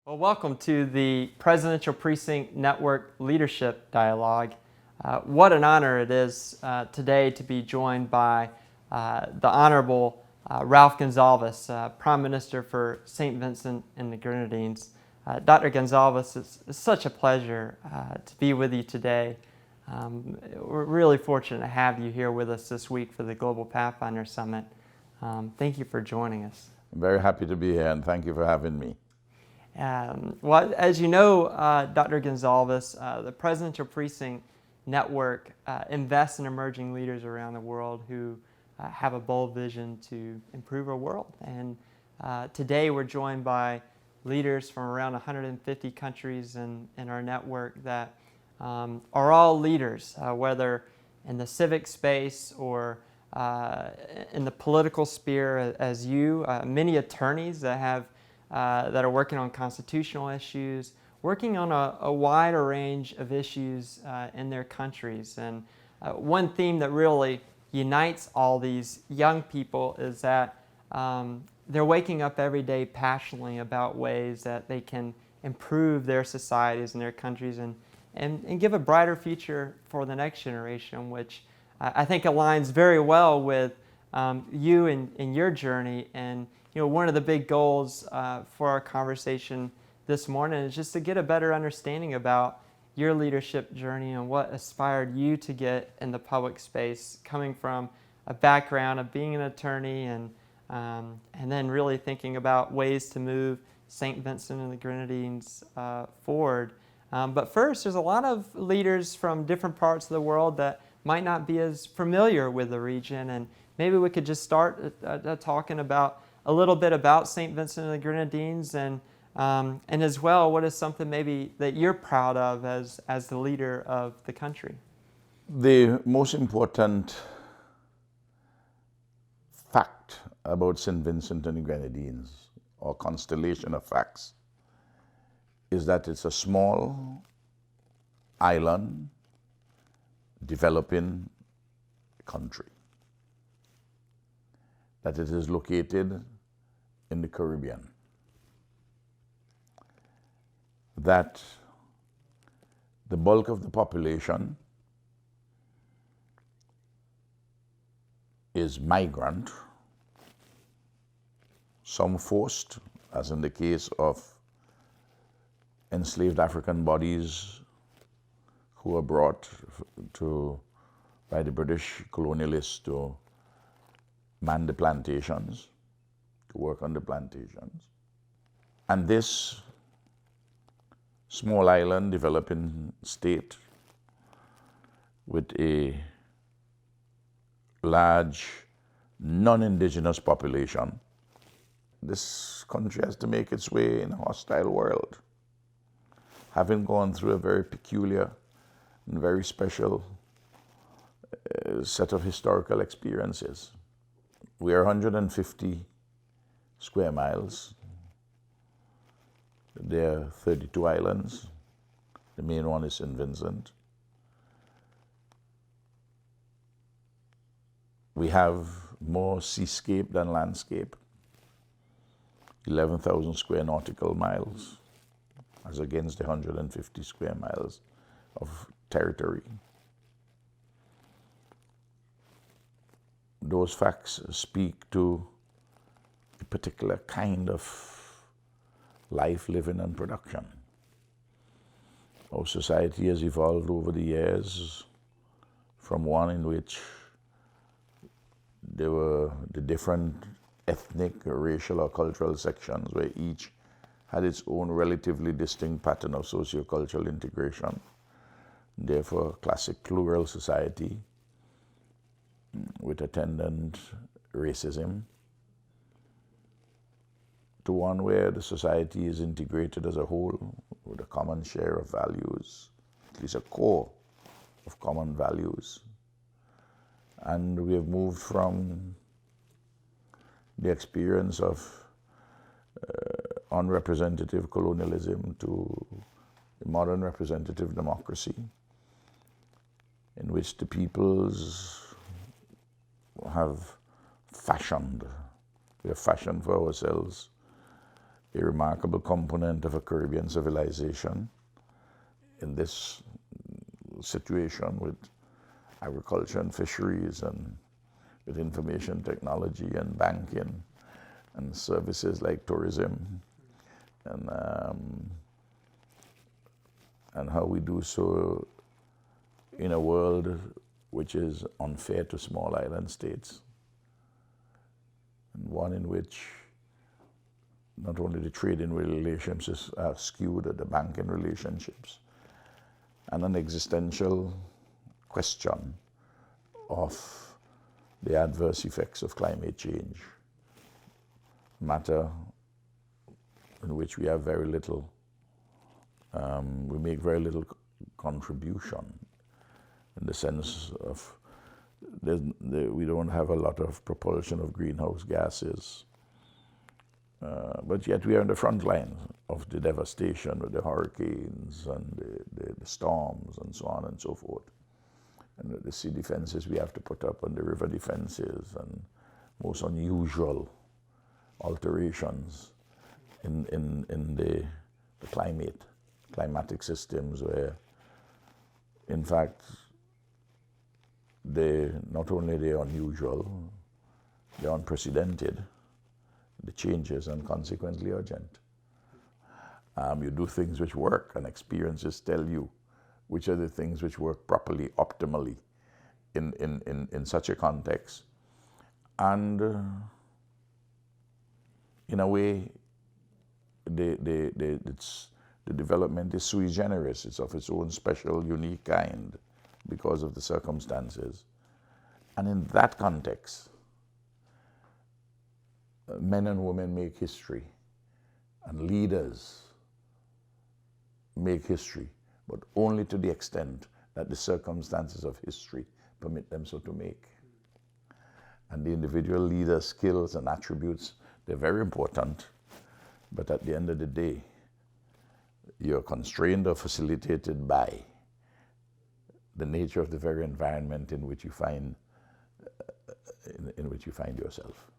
Well, welcome to the Presidential Precinct Network Leadership Dialogue. What an honor it is today to be joined by the Honorable Ralph Gonsalves, Prime Minister for St. Vincent and the Grenadines. Dr. Gonsalves, it's such a pleasure to be with you today. We're really fortunate to have you here with us this week for the Global Pathfinder Summit. Thank you for joining us. I'm very happy to be here, and thank you for having me. Well, as you know, Dr. Gonsalves, the Presidential Precinct Network invests in emerging leaders around the world who have a bold vision to improve our world. And today we're joined by leaders from around 150 countries in our network that are all leaders, whether in the civic space or in the political sphere as you, many attorneys that are working on constitutional issues, working on a wider range of issues in their countries. And one theme that really unites all these young people is that they're waking up every day passionately about ways that they can improve their societies and their countries and give a brighter future for the next generation, which I think aligns very well with you and your journey. And one of the big goals for our conversation this morning is just to get a better understanding about your leadership journey and what inspired you to get in the public space, coming from a background of being an attorney and then really thinking about ways to move St. Vincent and the Grenadines forward. But first, there's a lot of leaders from different parts of the world that might not be as familiar with the region, and maybe we could just start talking about a little bit about St. Vincent and the Grenadines, and as well, what is something maybe that you're proud of as the leader of the country? The most important fact about St. Vincent and the Grenadines, or constellation of facts, is that it's a small island developing country, that it is located in the Caribbean, that the bulk of the population is migrant, some forced, as in the case of enslaved African bodies who were brought by the British colonialists to man the plantations, to work on the plantations. And this small island developing state with a large non-indigenous population, this country has to make its way in a hostile world, having gone through a very peculiar and very special set of historical experiences. We are 150 square miles. There are 32 islands. The main one is St. Vincent. We have more seascape than landscape, 11,000 square nautical miles, as against the 150 square miles of territory. Those facts speak to a particular kind of life, living, and production. Our society has evolved over the years from one in which there were the different ethnic, racial, or cultural sections where each had its own relatively distinct pattern of sociocultural integration, therefore a classic plural society with attendant racism, to one where the society is integrated as a whole with a common share of values, at least a core of common values. And we have moved from the experience of unrepresentative colonialism to a modern representative democracy, in which the peoples we have fashioned for ourselves a remarkable component of a Caribbean civilization in this situation with agriculture and fisheries and with information technology and banking and services like tourism and how we do so in a world which is unfair to small island states, and one in which not only the trading relationships are skewed, the banking relationships, and an existential question of the adverse effects of climate change, matter in which we have very little, we make very little contribution, in the sense of we don't have a lot of propulsion of greenhouse gases, but yet we are in the front line of the devastation of the hurricanes and the storms and so on and so forth. And the sea defenses we have to put up, and the river defenses, and most unusual alterations in the climatic systems, where in fact not only they're unusual, they're unprecedented, the changes, and consequently urgent. You do things which work, and experiences tell you which are the things which work properly, optimally in such a context. And in a way, the development is sui generis. It's of its own special, unique kind because of the circumstances. And in that context, men and women make history, and leaders make history, but only to the extent that the circumstances of history permit them so to make. And the individual leader's skills and attributes, they're very important, but at the end of the day, you're constrained or facilitated by the nature of the very environment in which you find yourself.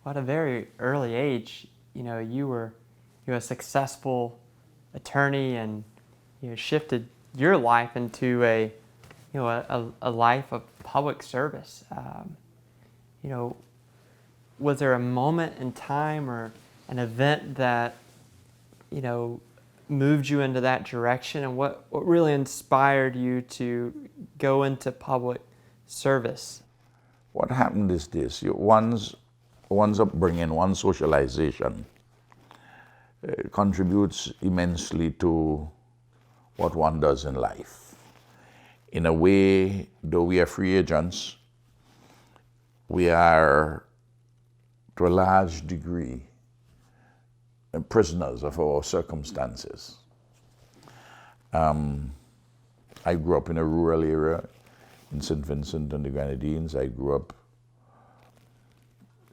Well, at a very early age, you were a successful attorney, and shifted your life into a life of public service. Was there a moment in time or an event that moved you into that direction, and what really inspired you to go into public service? What happened is this: one's upbringing, one's socialization contributes immensely to what one does in life. In a way, though we are free agents, we are, to a large degree, prisoners of our circumstances. I grew up in a rural area in St. Vincent and the Grenadines. I grew up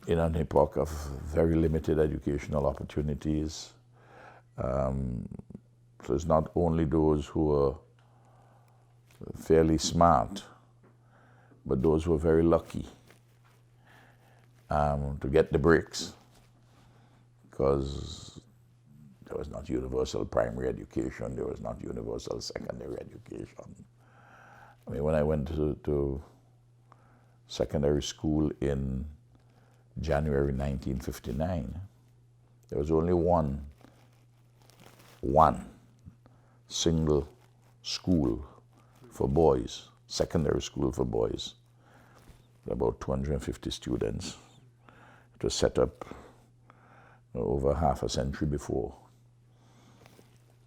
in an epoch of very limited educational opportunities. So it's not only those who are fairly smart, but those who are very lucky to get the breaks, because there was not universal primary education, there was not universal secondary education. I mean, when I went to secondary school in January 1959, there was only one single school for boys, secondary school for boys, about 250 students. It was set up over half a century before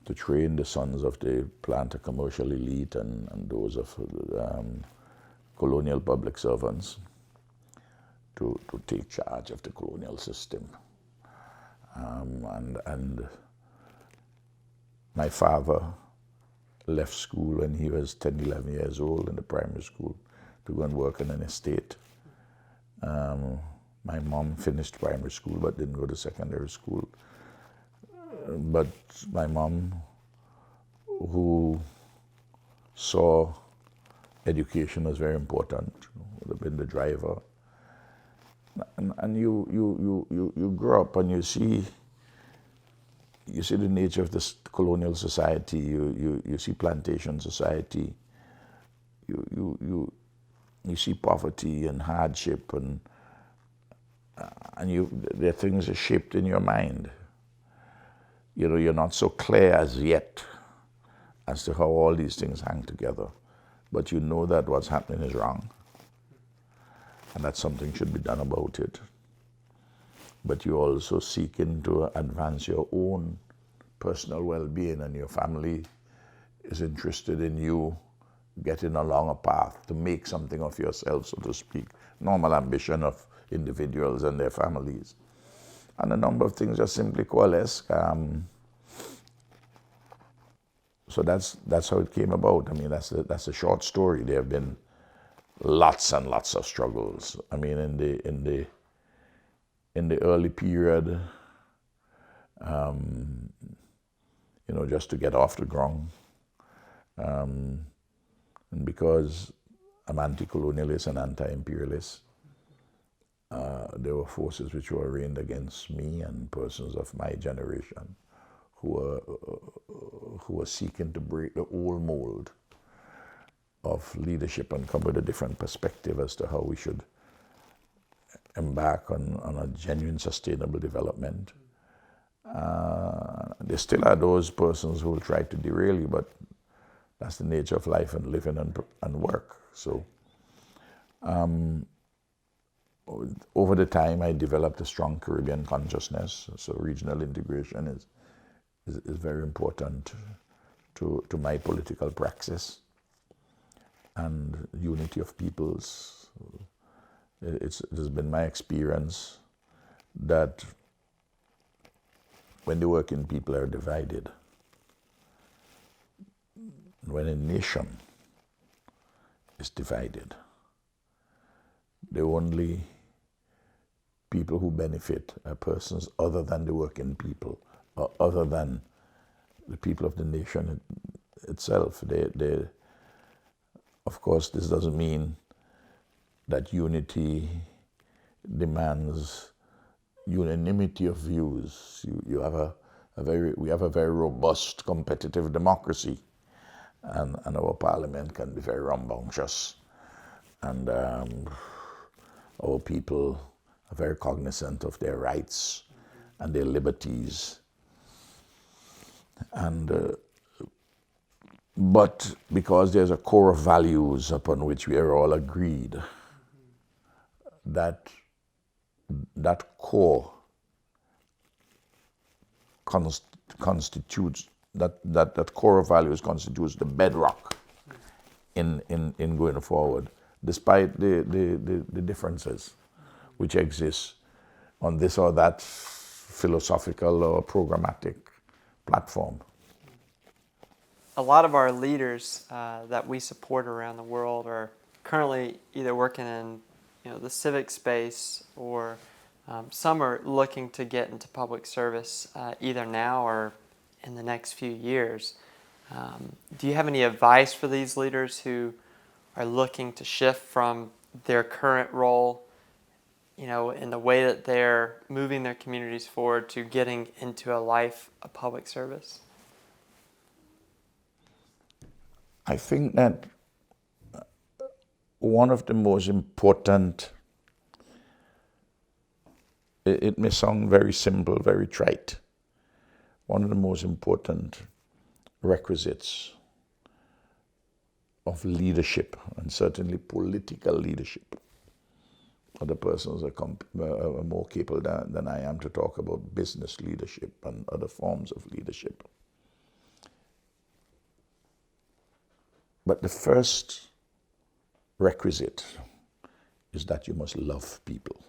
to train the sons of the planter commercial elite and those of colonial public servants to take charge of the colonial system. And my father left school when he was 10, 11 years old in the primary school to go and work in an estate. My mom finished primary school but didn't go to secondary school. But my mom, who saw education as very important, would have been the driver. And you grow up and you see the nature of this colonial society, you see plantation society, you see poverty and hardship, and there are things that are shaped in your mind. You're not so clear as yet as to how all these things hang together, but you know that what's happening is wrong and that something should be done about it. But you're also seeking to advance your own personal well-being, and your family is interested in you getting along a path to make something of yourself, so to speak. Normal ambition of individuals and their families. And a number of things just simply coalesce. So that's how it came about. I mean, that's a short story. There have been lots and lots of struggles. I mean, in the early period, just to get off the ground. And because I'm anti-colonialist and anti-imperialist, there were forces which were arraigned against me and persons of my generation who were seeking to break the old mold of leadership and come with a different perspective as to how we should embark on a genuine sustainable development. There still are those persons who will try to derail you, but that's the nature of life and living and work. So over the time, I developed a strong Caribbean consciousness. So regional integration is very important to my political praxis, and unity of peoples. It has been my experience that when the working people are divided, when a nation is divided, the only people who benefit are persons other than the working people, or other than the people of the nation itself. Of course, this doesn't mean that unity demands unanimity of views. We have a very robust competitive democracy, and our parliament can be very rambunctious, and our people are very cognizant of their rights and their liberties. But because there's a core of values upon which we are all agreed, that core constitutes that core of values constitutes the bedrock in going forward, despite the differences which exist on this or that philosophical or programmatic platform. A lot of our leaders that we support around the world are currently either working in the civic space, or some are looking to get into public service either now or in the next few years. Do you have any advice for these leaders who are looking to shift from their current role, in the way that they're moving their communities forward, to getting into a life of public service? I think that one of the most important, it may sound very simple, very trite, one of the most important requisites of leadership, and certainly political leadership, other persons are more capable than I am to talk about business leadership and other forms of leadership. But the first requisite is that you must love people.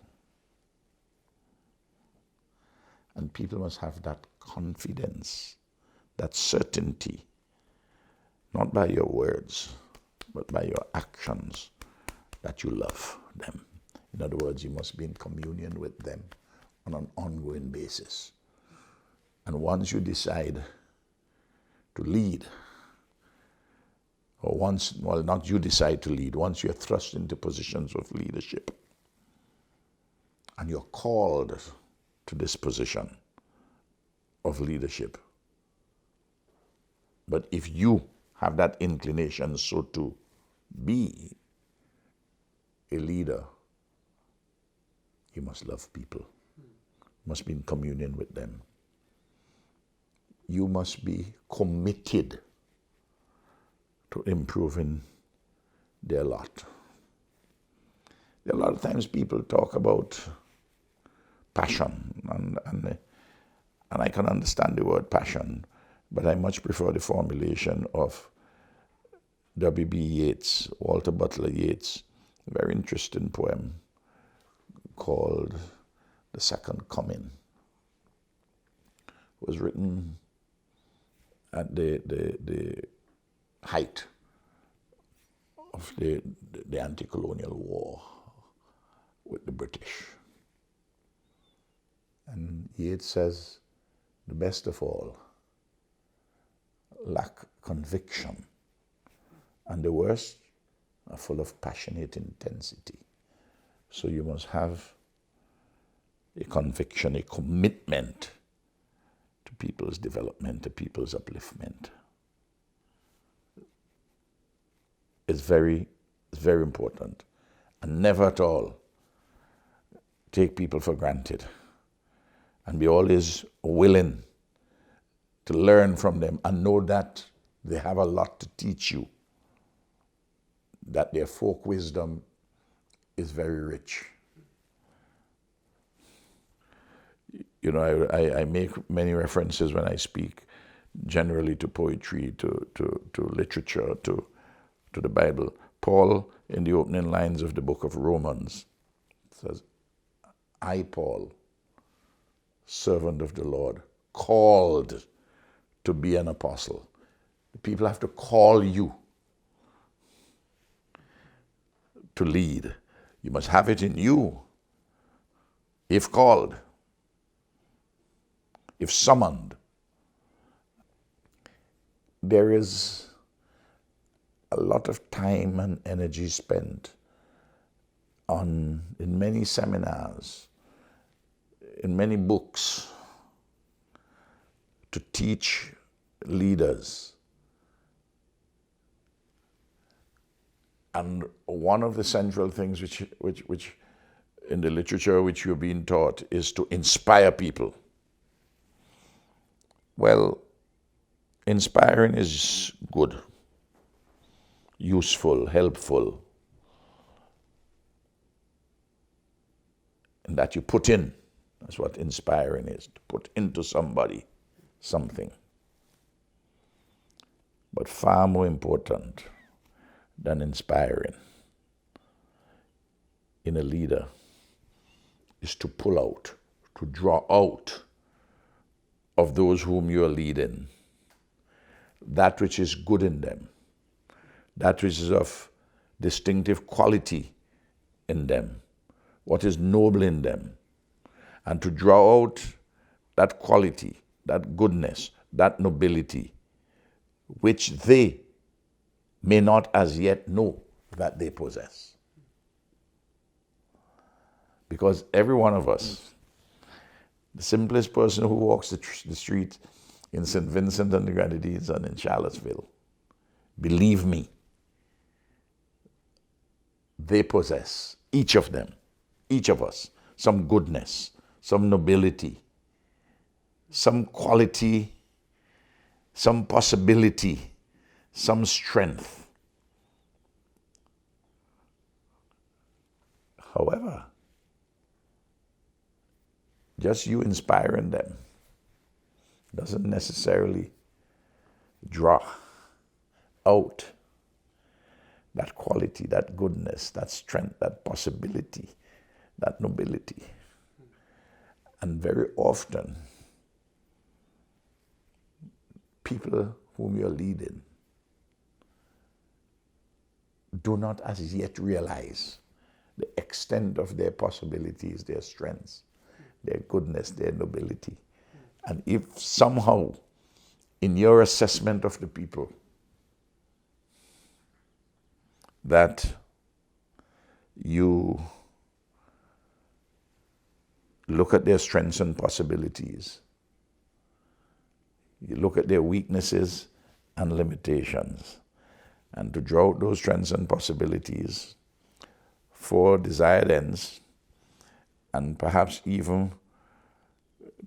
And people must have that confidence, that certainty, not by your words, but by your actions, that you love them. In other words, you must be in communion with them on an ongoing basis. And once you decide to lead, or not you decide to lead, once you're thrust into positions of leadership, and you're called to this position of leadership. But if you have that inclination so to be a leader, you must love people. You must be in communion with them. You must be committed to improving their lot. A lot of times people talk about passion, and I can understand the word passion, but I much prefer the formulation of W.B. Yeats, Walter Butler Yeats, a very interesting poem called The Second Coming. It was written at the height of the anti-colonial war with the British. And Yeats says, the best of all lack conviction, and the worst are full of passionate intensity. So you must have a conviction, a commitment to people's development, to people's upliftment. It's very important. And never at all take people for granted. And be always willing to learn from them and know that they have a lot to teach you, that their folk wisdom is very rich. You know, I make many references when I speak, generally to poetry, to literature, to the Bible. Paul, in the opening lines of the book of Romans, says, I, Paul, servant of the Lord, called to be an apostle. People have to call you to lead. You must have it in you, if called, if summoned. There is a lot of time and energy spent in many seminars, in many books, to teach leaders. And one of the central things which in the literature which you're being taught is to inspire people. Well, inspiring is good, useful, helpful, and that you put in. That's what inspiring is, to put into somebody something. But far more important than inspiring in a leader is to pull out, to draw out of those whom you are leading that which is good in them, that which is of distinctive quality in them, what is noble in them, and to draw out that quality, that goodness, that nobility, which they may not as yet know that they possess. Because every one of us, the simplest person who walks the street in St. Vincent and the Grenadines and in Charlottesville, believe me, they possess, each of them, each of us, some goodness, some nobility, some quality, some possibility, some strength. However, just you inspiring them doesn't necessarily draw out that quality, that goodness, that strength, that possibility, that nobility. And very often, people whom you're leading do not as yet realize the extent of their possibilities, their strengths, their goodness, their nobility. And if somehow, in your assessment of the people, that you look at their strengths and possibilities. You look at their weaknesses and limitations, and to draw out those strengths and possibilities for desired ends, and perhaps even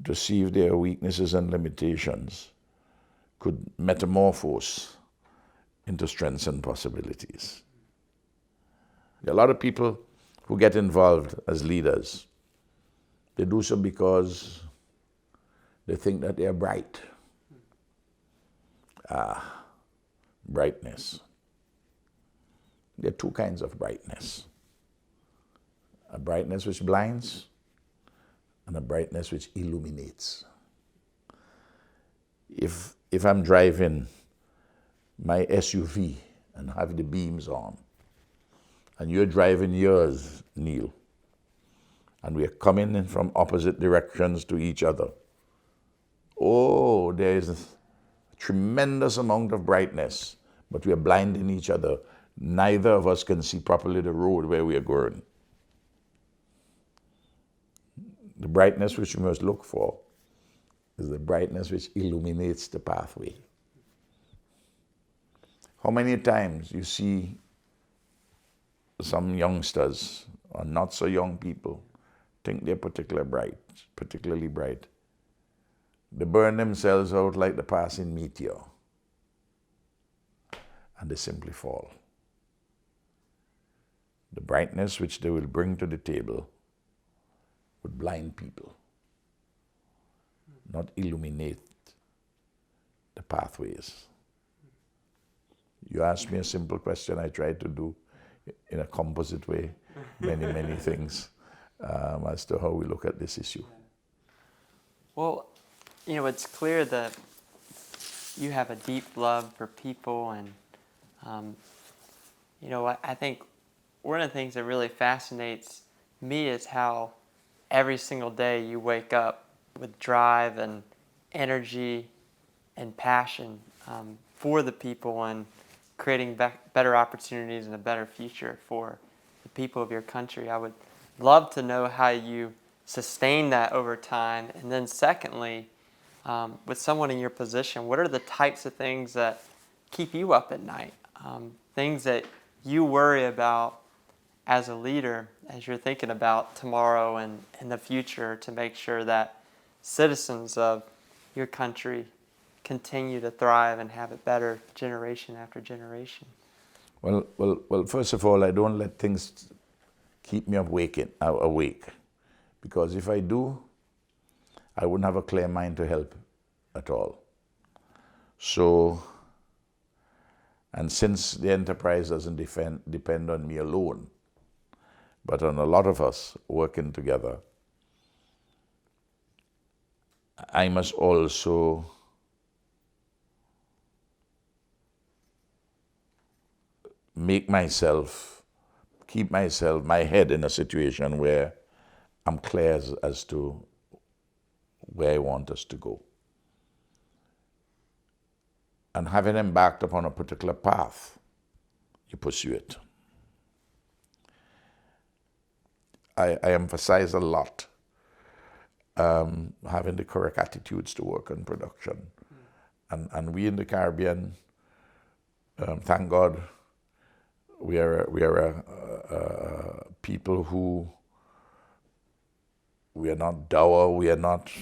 to see if their weaknesses and limitations could metamorphose into strengths and possibilities. There are a lot of people who get involved as leaders. They do so because they think that they are bright. Brightness. There are two kinds of brightness. A brightness which blinds and a brightness which illuminates. If I'm driving my SUV and have the beams on, and you're driving yours, Neal, and we're coming in from opposite directions to each other, oh, there is a tremendous amount of brightness, but we're blinding each other. Neither of us can see properly the road where we are going. The brightness which we must look for is the brightness which illuminates the pathway. How many times you see some youngsters or not so young people think they're particularly bright. They burn themselves out like the passing meteor, and they simply fall. The brightness which they will bring to the table would blind people, not illuminate the pathways. You asked me a simple question, I tried to do in a composite way many things as to how we look at this issue. Well, it's clear that you have a deep love for people, and I think one of the things that really fascinates me is how every single day you wake up with drive and energy and passion for the people and creating better opportunities and a better future for the people of your country. I would love to know how you sustain that over time. And then secondly, with someone in your position, what are the types of things that keep you up at night? Things that you worry about as a leader as you're thinking about tomorrow and in the future to make sure that citizens of your country continue to thrive and have it better generation after generation? Well, first of all, I don't let things keep me awake, because if I do, I wouldn't have a clear mind to help at all. So, and since the enterprise doesn't depend on me alone, but on a lot of us working together, I must also keep my head in a situation where I'm clear as to where I want us to go. And having embarked upon a particular path, you pursue it. I emphasize a lot having the correct attitudes to work on production. And we in the Caribbean, thank God, we are a people who, we are not dour, we are not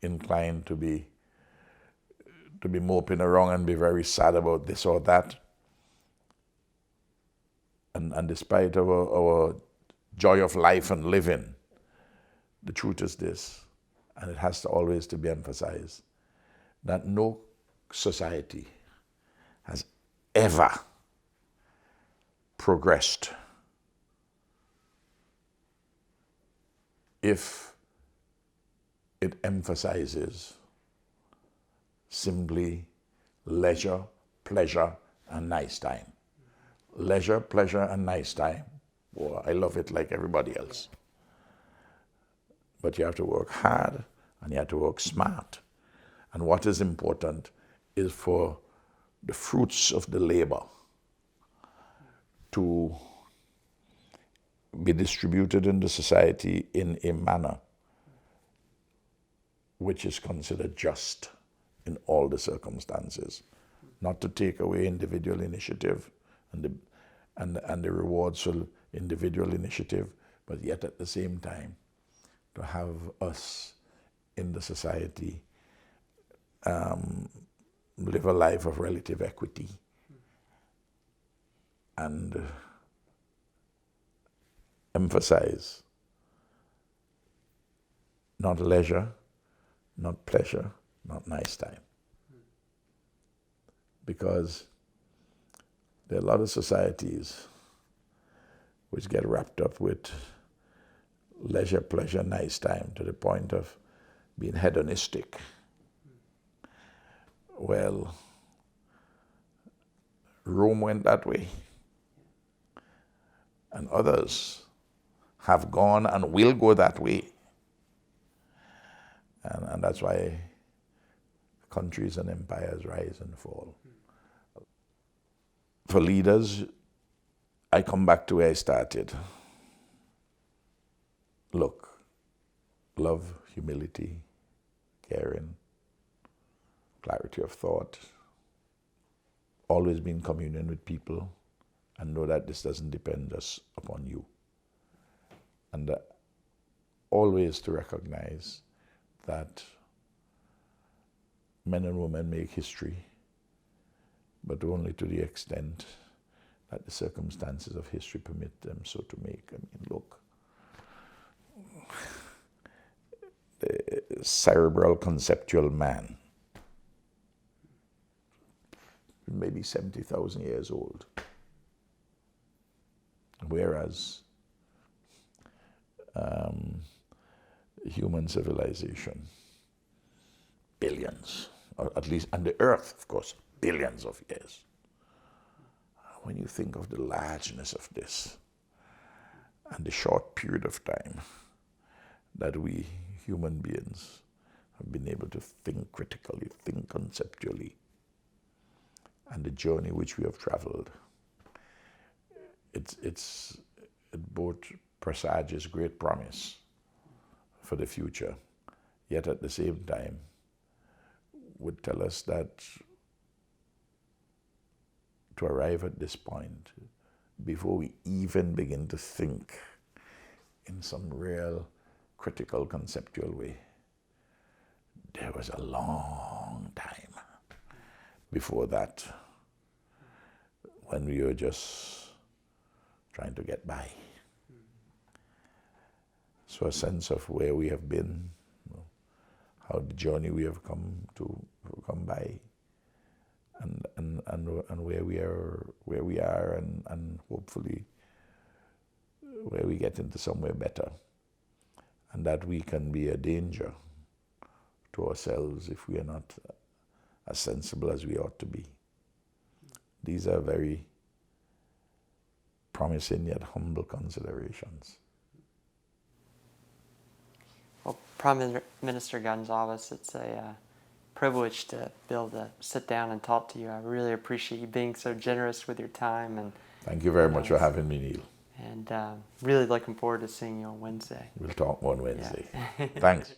inclined to be moping around and be very sad about this or that. And despite our joy of life and living, the truth is this, and it has to always to be emphasized, that no society has ever progressed if it emphasizes simply leisure, pleasure, and nice time. Leisure, pleasure, and nice time. Well, I love it like everybody else. But you have to work hard and you have to work smart. And what is important is for the fruits of the labor to be distributed in the society in a manner which is considered just in all the circumstances, not to take away individual initiative and the rewards for individual initiative, but yet at the same time to have us in the society live a life of relative equity and emphasize not leisure, not pleasure, not nice time. Because there are a lot of societies which get wrapped up with leisure, pleasure, nice time to the point of being hedonistic. Well, Rome went that way. And others have gone and will go that way. And that's why countries and empires rise and fall. For leaders, I come back to where I started. Look, love, humility, caring, clarity of thought, always be in communion with people, and know that this doesn't depend just upon you. And always to recognize that men and women make history, but only to the extent that the circumstances of history permit them so to make. I mean, look, the cerebral conceptual man, maybe 70,000 years old, whereas human civilization, billions, or at least on the earth, of course, billions of years. When you think of the largeness of this and the short period of time that we human beings have been able to think critically, think conceptually, and the journey which we have traveled, it both presages great promise for the future, yet at the same time would tell us that to arrive at this point, before we even begin to think in some real critical conceptual way, there was a long time before that when we were just trying to get by. So a sense of where we have been, how the journey we have come by, and where we are, and hopefully where we get into somewhere better, and that we can be a danger to ourselves if we are not as sensible as we ought to be. These are very promising yet humble considerations. Well, Prime Minister Gonsalves, it's a privilege to be able to sit down and talk to you. I really appreciate you being so generous with your time. And thank you very much for having me, Neal. And really looking forward to seeing you on Wednesday. We'll talk on Wednesday. Yeah. Thanks.